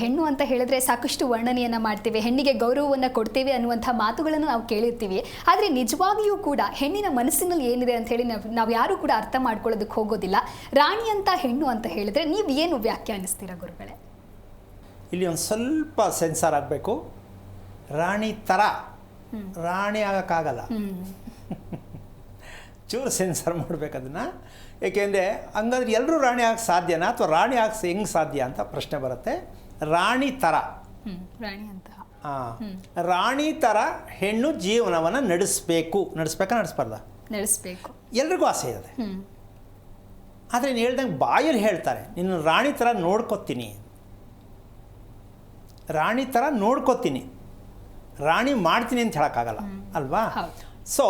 ಹೆಣ್ಣು ಅಂತ ಹೇಳಿದ್ರೆ ಸಾಕಷ್ಟು ವರ್ಣನೆಯನ್ನು ಮಾಡ್ತೀವಿ, ಹೆಣ್ಣಿಗೆ ಗೌರವವನ್ನು ಕೊಡ್ತೀವಿ ಅನ್ನುವಂಥ ಮಾತುಗಳನ್ನು ನಾವು ಕೇಳಿರ್ತೀವಿ. ಆದರೆ ನಿಜವಾಗಿಯೂ ಕೂಡ ಹೆಣ್ಣಿನ ಮನಸ್ಸಿನಲ್ಲಿ ಏನಿದೆ ಅಂತ ಹೇಳಿ ನಾವು ಯಾರೂ ಕೂಡ ಅರ್ಥ ಮಾಡ್ಕೊಳ್ಳೋದಕ್ಕೆ ಹೋಗೋದಿಲ್ಲ. ರಾಣಿ ಅಂತ ಹೆಣ್ಣು ಅಂತ ಹೇಳಿದ್ರೆ ನೀವು ಏನು ವ್ಯಾಖ್ಯಾನಿಸ್ತೀರಾ ಗುರುಗಳೇ? ಇಲ್ಲಿ ಒಂದು ಸ್ವಲ್ಪ ಸೆನ್ಸಾರ್ ಆಗಬೇಕು. ರಾಣಿ ಥರ ರಾಣಿ ಆಗೋಕ್ಕಾಗಲ್ಲ, ಚೂರು ಸೆನ್ಸರ್ ಮಾಡಬೇಕು ಅದನ್ನು. ಏಕೆಂದರೆ ಹಂಗಾದ್ರೆ ಎಲ್ಲರೂ ರಾಣಿ ಆಗಕ್ಕೆ ಸಾಧ್ಯನಾ ಅಥವಾ ರಾಣಿ ಆಗಕ್ಕೆ ಹೆಂಗೆ ಸಾಧ್ಯ ಅಂತ ಪ್ರಶ್ನೆ ಬರುತ್ತೆ. ರಾಣಿ ಥರ, ರಾಣಿ ಅಂತ ರಾಣಿ ಥರ ಹೆಣ್ಣು ಜೀವನವನ್ನು ನಡೆಸ್ಬಾರ್ದ? ನಡೆಸಬೇಕು. ಎಲ್ರಿಗೂ ಆಸೆ ಇದೆ. ಆದರೆ ನೀನು ಹೇಳ್ದಂಗೆ ಬಾಯಲ್ಲಿ ಹೇಳ್ತಾರೆ, ನಿನ್ನ ರಾಣಿ ಥರ ನೋಡ್ಕೊತೀನಿ, ರಾಣಿ ಥರ ನೋಡ್ಕೊತೀನಿ, ರಾಣಿ ಮಾಡ್ತೀನಿ ಅಂತ ಹೇಳೋಕ್ಕಾಗಲ್ಲ ಅಲ್ವಾ? ಸೊ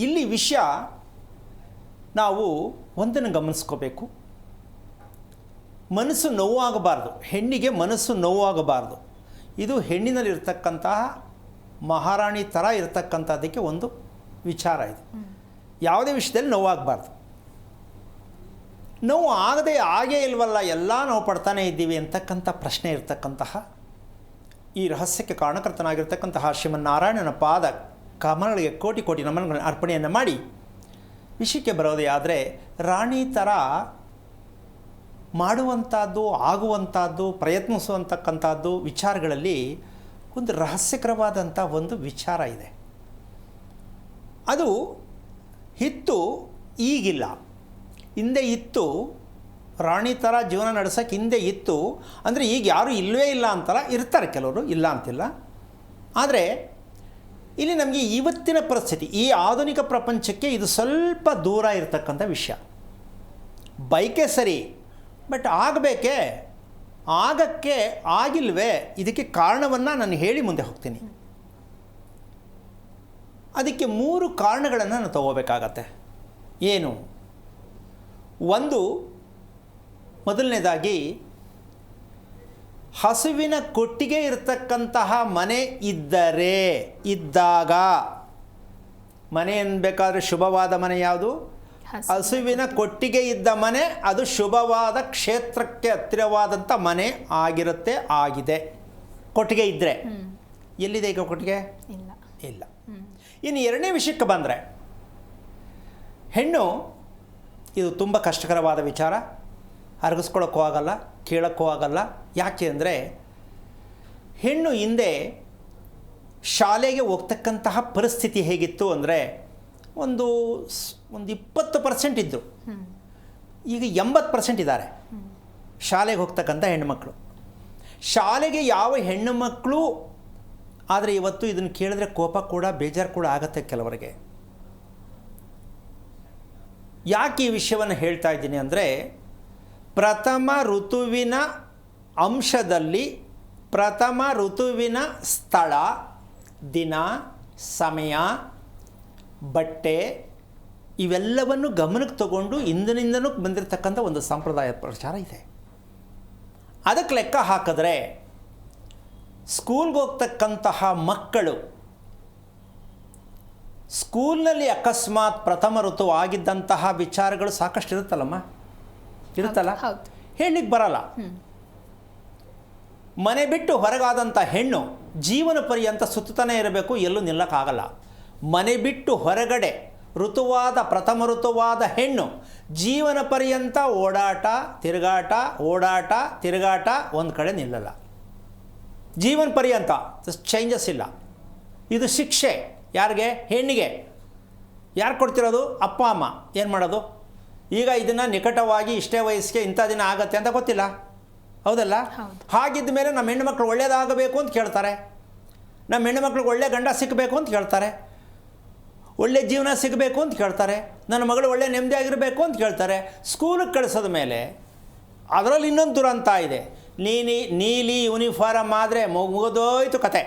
ಇಲ್ಲಿ ವಿಷಯ ನಾವು ಒಂದನ್ನು ಗಮನಿಸ್ಕೋಬೇಕು. ಮನಸ್ಸು ನೋವಾಗಬಾರ್ದು, ಹೆಣ್ಣಿಗೆ ಮನಸ್ಸು ನೋವಾಗಬಾರ್ದು. ಇದು ಹೆಣ್ಣಿನಲ್ಲಿರ್ತಕ್ಕಂತಹ ಮಹಾರಾಣಿ ಥರ ಇರತಕ್ಕಂಥದ್ದಕ್ಕೆ ಒಂದು ವಿಚಾರ ಇದು. ಯಾವುದೇ ವಿಷಯದಲ್ಲಿ ನೋವಾಗಬಾರ್ದು. ನೋವು ಆಗೇ ಇಲ್ವಲ್ಲ, ಎಲ್ಲ ನೋವು ಪಡ್ತಾನೇ ಇದ್ದೀವಿ ಅಂತಕ್ಕಂಥ ಪ್ರಶ್ನೆ ಇರ್ತಕ್ಕಂತಹ ಈ ರಹಸ್ಯಕ್ಕೆ ಕಾರಣಕರ್ತನಾಗಿರ್ತಕ್ಕಂತಹ ಶ್ರೀಮನ್ನಾರಾಯಣನ ಪಾದ ಕಮಲಗಳಿಗೆ ಕೋಟಿ ಕೋಟಿ ನಮನಗಳನ್ನು ಅರ್ಪಣೆಯನ್ನು ಮಾಡಿ ವಿಷಯಕ್ಕೆ ಬರೋದೇ ಆದರೆ, ರಾಣಿ ಥರ ಮಾಡುವಂಥದ್ದು, ಆಗುವಂಥದ್ದು, ಪ್ರಯತ್ನಿಸುವಂತಕ್ಕಂಥದ್ದು ವಿಚಾರಗಳಲ್ಲಿ ಒಂದು ರಹಸ್ಯಕರವಾದಂಥ ಒಂದು ವಿಚಾರ ಇದೆ. ಅದು ಇತ್ತು, ಈಗಿಲ್ಲ. ಹಿಂದೆ ಇತ್ತು, ರಾಣಿ ಥರ ಜೀವನ ನಡೆಸೋಕ್ಕೆ ಹಿಂದೆ ಇತ್ತು. ಅಂದರೆ ಈಗ ಯಾರೂ ಇಲ್ಲವೇ ಇಲ್ಲ ಅಂತಲ್ಲ, ಇರ್ತಾರೆ ಕೆಲವರು, ಇಲ್ಲ ಅಂತಿಲ್ಲ. ಆದರೆ ಇಲ್ಲಿ ನಮಗೆ ಇವತ್ತಿನ ಪರಿಸ್ಥಿತಿ, ಈ ಆಧುನಿಕ ಪ್ರಪಂಚಕ್ಕೆ ಇದು ಸ್ವಲ್ಪ ದೂರ ಇರತಕ್ಕಂಥ ವಿಷಯ. ಬೈಕೆ ಸರಿ, ಬಟ್ ಆಗಬೇಕೇ, ಆಗಕ್ಕೆ ಆಗಿಲ್ವೇ, ಇದಕ್ಕೆ ಕಾರಣವನ್ನು ನಾನು ಹೇಳಿ ಮುಂದೆ ಹೋಗ್ತೀನಿ. ಅದಕ್ಕೆ 3 ಕಾರಣಗಳನ್ನು ನಾನು ತಗೋಬೇಕಾಗತ್ತೆ. ಏನು? ಒಂದು, ಮೊದಲನೇದಾಗಿ ಹಸುವಿನ ಕೊಟ್ಟಿಗೆ ಇರತಕ್ಕಂತಹ ಮನೆ ಇದ್ದಾಗ, ಮನೆ ಅನ್ಬೇಕಾದ್ರೆ ಶುಭವಾದ ಮನೆ ಯಾವುದು? ಹಸುವಿನ ಕೊಟ್ಟಿಗೆ ಇದ್ದ ಮನೆ, ಅದು ಶುಭವಾದ ಕ್ಷೇತ್ರಕ್ಕೆ ಹತ್ತಿರವಾದಂಥ ಮನೆ ಆಗಿರುತ್ತೆ, ಆಗಿದೆ. ಕೊಟ್ಟಿಗೆ ಇದ್ದರೆ. ಎಲ್ಲಿದೆ ಈಗ ಕೊಟ್ಟಿಗೆ? ಇಲ್ಲ. ಇನ್ನು ಎರಡನೇ ವಿಷಯಕ್ಕೆ ಬಂದರೆ, ಹೆಣ್ಣು, ಇದು ತುಂಬ ಕಷ್ಟಕರವಾದ ವಿಚಾರ, ಅರಗಿಸ್ಕೊಳ್ಳೋಕ್ಕೂ ಆಗಲ್ಲ, ಕೇಳೋಕ್ಕೂ ಆಗಲ್ಲ. ಯಾಕೆ ಅಂದರೆ ಹೆಣ್ಣು ಹಿಂದೆ ಶಾಲೆಗೆ ಹೋಗ್ತಕ್ಕಂತಹ ಪರಿಸ್ಥಿತಿ ಹೇಗಿತ್ತು ಅಂದರೆ, ಒಂದು 20% ಇದ್ದರು, ಈಗ 80% ಇದ್ದಾರೆ ಶಾಲೆಗೆ ಹೋಗ್ತಕ್ಕಂಥ ಹೆಣ್ಣುಮಕ್ಕಳು. ಶಾಲೆಗೆ ಯಾವ ಹೆಣ್ಣು ಮಕ್ಕಳು, ಆದರೆ ಇವತ್ತು ಇದನ್ನು ಕೇಳಿದ್ರೆ ಕೋಪ ಕೂಡ, ಬೇಜಾರು ಕೂಡ ಆಗುತ್ತೆ ಕೆಲವರಿಗೆ. ಯಾಕೆ ಈ ವಿಷಯವನ್ನು ಹೇಳ್ತಾ ಇದ್ದೀನಿ ಅಂದರೆ, ಪ್ರಥಮ ಋತುವಿನ ಅಂಶದಲ್ಲಿ ಪ್ರಥಮ ಋತುವಿನ ಸ್ಥಳ, ದಿನ, ಸಮಯ, ಬಟ್ಟೆ ಇವೆಲ್ಲವನ್ನು ಗಮನಕ್ಕೆ ತಗೊಂಡು ಇಂದಿನಿಂದನೂ ಬಂದಿರತಕ್ಕಂಥ ಒಂದು ಸಂಪ್ರದಾಯ ಪ್ರಚಾರ ಇದೆ. ಅದಕ್ಕೆ ಲೆಕ್ಕ ಹಾಕಿದ್ರೆ ಸ್ಕೂಲ್ಗೆ ಹೋಗ್ತಕ್ಕಂತಹ ಮಕ್ಕಳು ಸ್ಕೂಲ್ನಲ್ಲಿ ಅಕಸ್ಮಾತ್ ಪ್ರಥಮ ಋತು ಆಗಿದ್ದಂತಹ ವಿಚಾರಗಳು ಸಾಕಷ್ಟು ಇರುತ್ತಲ್ಲಮ್ಮ, ಇರುತ್ತಲ್ಲ, ಹೆಣ್ಣಿಗೆ ಬರಲ್ಲ. ಮನೆ ಬಿಟ್ಟು ಹೊರಗಾದಂಥ ಹೆಣ್ಣು ಜೀವನ ಪರ್ಯಂತ ಸುತ್ತಾನೇ ಇರಬೇಕು, ಎಲ್ಲೂ ನಿಲ್ಲಕ್ಕಾಗಲ್ಲ. ಮನೆ ಬಿಟ್ಟು ಹೊರಗಡೆ ಪ್ರಥಮ ಋತುವಾದ ಹೆಣ್ಣು ಜೀವನ ಪರ್ಯಂತ ಓಡಾಟ ತಿರುಗಾಟ, ಒಂದು ಕಡೆ ನಿಲ್ಲಲ್ಲ. ಜೀವನ ಪರ್ಯಂತ ಚೇಂಜಸ್ ಇಲ್ಲ. ಇದು ಶಿಕ್ಷೆ ಯಾರಿಗೆ? ಹೆಣ್ಣಿಗೆ. ಯಾರು ಕೊಡ್ತಿರೋದು? ಅಪ್ಪ ಅಮ್ಮ. ಏನು ಮಾಡೋದು? ಈಗ ಇದನ್ನು ನಿಕಟವಾಗಿ ಇಷ್ಟೇ ವಯಸ್ಸಿಗೆ ಇಂಥ ದಿನ ಆಗತ್ತೆ ಅಂತ ಗೊತ್ತಿಲ್ಲ, ಹೌದಲ್ಲ? ಹಾಗಿದ್ದ ಮೇಲೆ ನಮ್ಮ ಹೆಣ್ಣುಮಕ್ಳು ಒಳ್ಳೇದಾಗಬೇಕು ಅಂತ ಕೇಳ್ತಾರೆ, ನಮ್ಮ ಹೆಣ್ಣುಮಕ್ಳಿಗೆ ಒಳ್ಳೆ ಗಂಡ ಸಿಗಬೇಕು ಅಂತ ಕೇಳ್ತಾರೆ, ಒಳ್ಳೆ ಜೀವನ ಸಿಗಬೇಕು ಅಂತ ಕೇಳ್ತಾರೆ, ನನ್ನ ಮಗಳು ಒಳ್ಳೆ ನೆಮ್ಮದಿಯಾಗಿರಬೇಕು ಅಂತ ಕೇಳ್ತಾರೆ. ಸ್ಕೂಲಿಗೆ ಕಳಿಸೋದ ಮೇಲೆ ಅದರಲ್ಲಿ ಇನ್ನೊಂದು ದುರಂತ ಇದೆ. ನೀಲಿ ಯೂನಿಫಾರಮ್ ಆದರೆ ಮುಗಿದೋಯ್ತು ಕತೆ.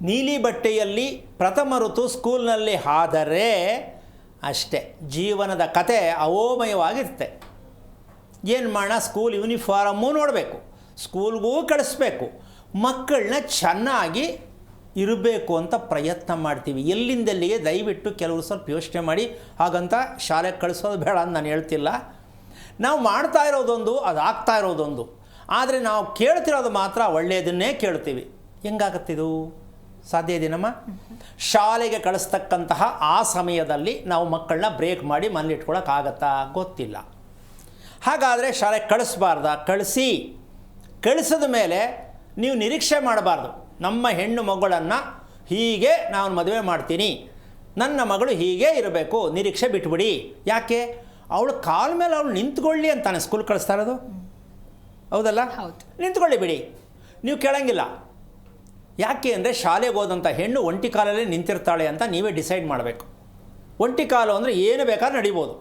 ನೀಲಿ ಬಟ್ಟೆಯಲ್ಲಿ ಪ್ರಥಮ ಋತು ಸ್ಕೂಲ್ನಲ್ಲಿ ಆದರೆ ಅಷ್ಟೇ, ಜೀವನದ ಕತೆ ಅಯೋಮಯವಾಗಿರುತ್ತೆ. ಏನು ಮಾಡೋಣ? ಸ್ಕೂಲ್ ಯೂನಿಫಾರಮ್ಮು ನೋಡಬೇಕು, ಸ್ಕೂಲ್ಗೂ ಕಳಿಸ್ಬೇಕು, ಮಕ್ಕಳನ್ನ ಚೆನ್ನಾಗಿ ಇರಬೇಕು ಅಂತ ಪ್ರಯತ್ನ ಮಾಡ್ತೀವಿ. ಎಲ್ಲಿಂದೆಲ್ಲಿಗೆ ದಯವಿಟ್ಟು ಕೆಲವರು ಸ್ವಲ್ಪ ಯೋಚನೆ ಮಾಡಿ. ಹಾಗಂತ ಶಾಲೆಗೆ ಕಳಿಸೋದು ಬೇಡ ಅಂತ ನಾನು ಹೇಳ್ತಿಲ್ಲ. ನಾವು ಮಾಡ್ತಾ ಇರೋದೊಂದು, ಅದು ಆಗ್ತಾ ಇರೋದೊಂದು. ಆದರೆ ನಾವು ಕೇಳ್ತಿರೋದು ಮಾತ್ರ ಒಳ್ಳೆಯದನ್ನೇ ಕೇಳ್ತೀವಿ. ಹೆಂಗಾಗತ್ತಿದು? ಸಾಧ್ಯ ಇದೆಯಮ್ಮ? ಶಾಲೆಗೆ ಕಳಿಸ್ತಕ್ಕಂತಹ ಆ ಸಮಯದಲ್ಲಿ ನಾವು ಮಕ್ಕಳನ್ನ ಬ್ರೇಕ್ ಮಾಡಿ ಮನೇಲಿ ಇಟ್ಕೊಳ್ಳೋಕ್ಕಾಗತ್ತಾ? ಗೊತ್ತಿಲ್ಲ. ಹಾಗಾದರೆ ಶಾಲೆಗೆ ಕಳಿಸ್ಬಾರ್ದ? ಕಳಿಸಿದ ಮೇಲೆ ನೀವು ನಿರೀಕ್ಷೆ ಮಾಡಬಾರ್ದು. ನಮ್ಮ ಹೆಣ್ಣು ಮಗಳನ್ನು ಹೀಗೆ ನಾನು ಮದುವೆ ಮಾಡ್ತೀನಿ, ನನ್ನ ಮಗಳು ಹೀಗೆ ಇರಬೇಕು, ನಿರೀಕ್ಷೆ ಬಿಟ್ಬಿಡಿ. ಯಾಕೆ? ಅವಳು ಕಾಲ ಮೇಲೆ ಅವಳು ನಿಂತ್ಕೊಳ್ಳಿ ಅಂತಾನೆ ಸ್ಕೂಲ್ ಕಳಿಸ್ತಾ ಇರೋದು. ಹೌದಲ್ಲ? ನಿಂತ್ಕೊಳ್ಳಿ ಬಿಡಿ, ನೀವು ಕೇಳಂಗಿಲ್ಲ. ಯಾಕೆ ಅಂದರೆ ಶಾಲೆಗೆ ಹೋದಂಥ ಹೆಣ್ಣು ಒಂಟಿ ಕಾಲಲ್ಲೇ ನಿಂತಿರ್ತಾಳೆ ಅಂತ ನೀವೇ ಡಿಸೈಡ್ ಮಾಡಬೇಕು. ಒಂಟಿ ಕಾಲು ಅಂದರೆ ಏನು ಬೇಕಾದ್ರೂ ನಡಿಬೋದು.